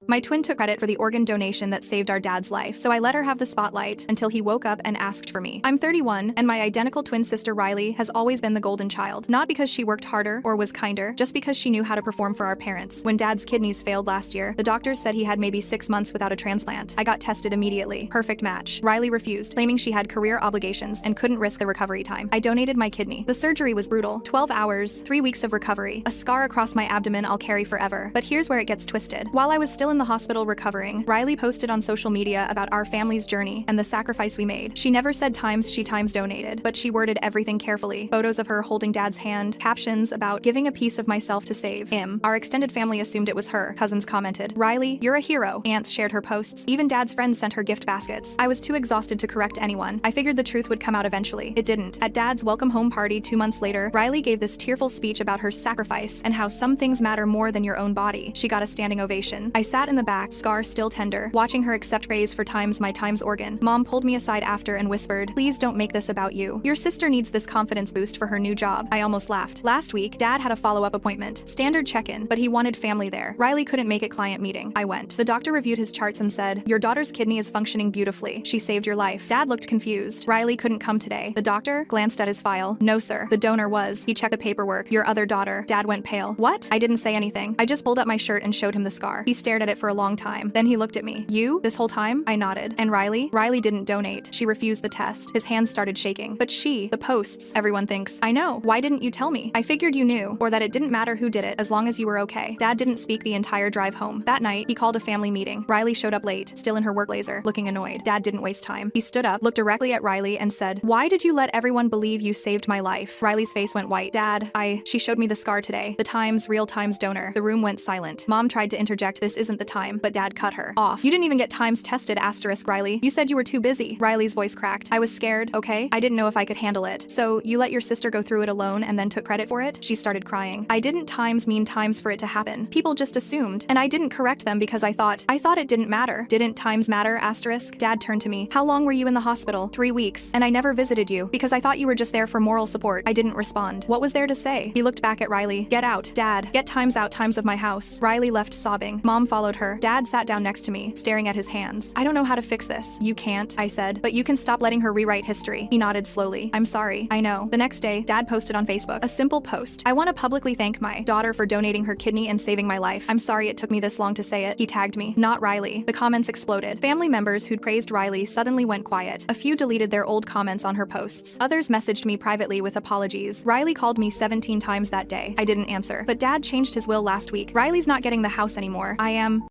My twin took credit for the organ donation that saved our dad's life, so I let her have the spotlight until he woke up and asked for me. I'm 31, and my identical twin sister Riley has always been the golden child. Not because she worked harder or was kinder, just because she knew how to perform for our parents. When dad's kidneys failed last year, the doctors said he had maybe 6 months without a transplant. I got tested immediately. Perfect match. Riley refused, claiming she had career obligations and couldn't risk the recovery time. I donated my kidney. The surgery was brutal. 12 hours, 3 weeks of recovery, a scar across my abdomen I'll carry forever. But here's where it gets twisted. While I was still in the hospital recovering, Riley posted on social media about our family's journey and the sacrifice we made. She never said times she donated, but she worded everything carefully. Photos of her holding dad's hand, captions about giving a piece of myself to save him. Our extended family assumed it was her. Cousins commented, "Riley, you're a hero." Aunts shared her posts. Even dad's friends sent her gift baskets. I was too exhausted to correct anyone. I figured the truth would come out eventually. It didn't. At dad's welcome home party 2 months later, Riley gave this tearful speech about her sacrifice and how some things matter more than your own body. She got a standing ovation. I sat in the back, scar still tender, watching her accept praise for my times organ. Mom pulled me aside after and whispered, "Please don't make this about you. Your sister needs this confidence boost for her new job." I almost laughed. Last week, dad had a follow-up appointment. Standard check-in, but he wanted family there. Riley couldn't make it client meeting. I went. The doctor reviewed his charts and said, "Your daughter's kidney is functioning beautifully. She saved your life." Dad looked confused. "Riley couldn't come today." The doctor glanced at his file. "No, sir. The donor was." He checked the paperwork. "Your other daughter." Dad went pale. "What?" I didn't say anything. I just pulled up my shirt and showed him the scar. He stared at it for a long time. Then he looked at me. "You? This whole time?" I nodded. "And Riley?" "Riley didn't donate. She refused the test." His hands started shaking. "But the posts, everyone thinks." "I know. Why didn't you tell me?" "I figured you knew, or that it didn't matter who did it, as long as you were okay." Dad didn't speak the entire drive home. That night, he called a family meeting. Riley showed up late, still in her work blazer, looking annoyed. Dad didn't waste time. He stood up, looked directly at Riley, and said, "Why did you let everyone believe you saved my life?" Riley's face went white. "Dad, she showed me the scar today. The Times, real Times donor." The room went silent. Mom tried to interject, "This isn't the time," but Dad cut her off. "You didn't even get Times tested, Riley. You said you were too busy." Riley's voice cracked. "I was scared, okay? I didn't know if I could handle it." "So, you let your sister go through it alone and then took credit for it?" She started crying. "I didn't mean times for it to happen. People just assumed, and I didn't correct them because I thought it didn't matter." "Didn't times matter, asterisk?" Dad turned to me. "How long were you in the hospital?" 3 weeks. "And I never visited you because I thought you were just there for moral support." I didn't respond. What was there to say? He looked back at Riley. "Get out, Dad. Get times out, times of my house." Riley left sobbing. Mom followed her. Dad sat down next to me, staring at his hands. "I don't know how to fix this." "You can't," I said, "but you can stop letting her rewrite history." He nodded slowly. "I'm sorry. I know." The next day, Dad posted on Facebook a simple post. "I want to publicly thank my daughter for donating her kidney and saving my life. I'm sorry it took me this long to say it." He tagged me, not Riley. The comments exploded. Family members who'd praised Riley suddenly went quiet. A few deleted their old comments on her posts. Others messaged me privately with apologies. Riley called me 17 times that day. I didn't answer. But Dad changed his will last week. Riley's not getting the house anymore. I am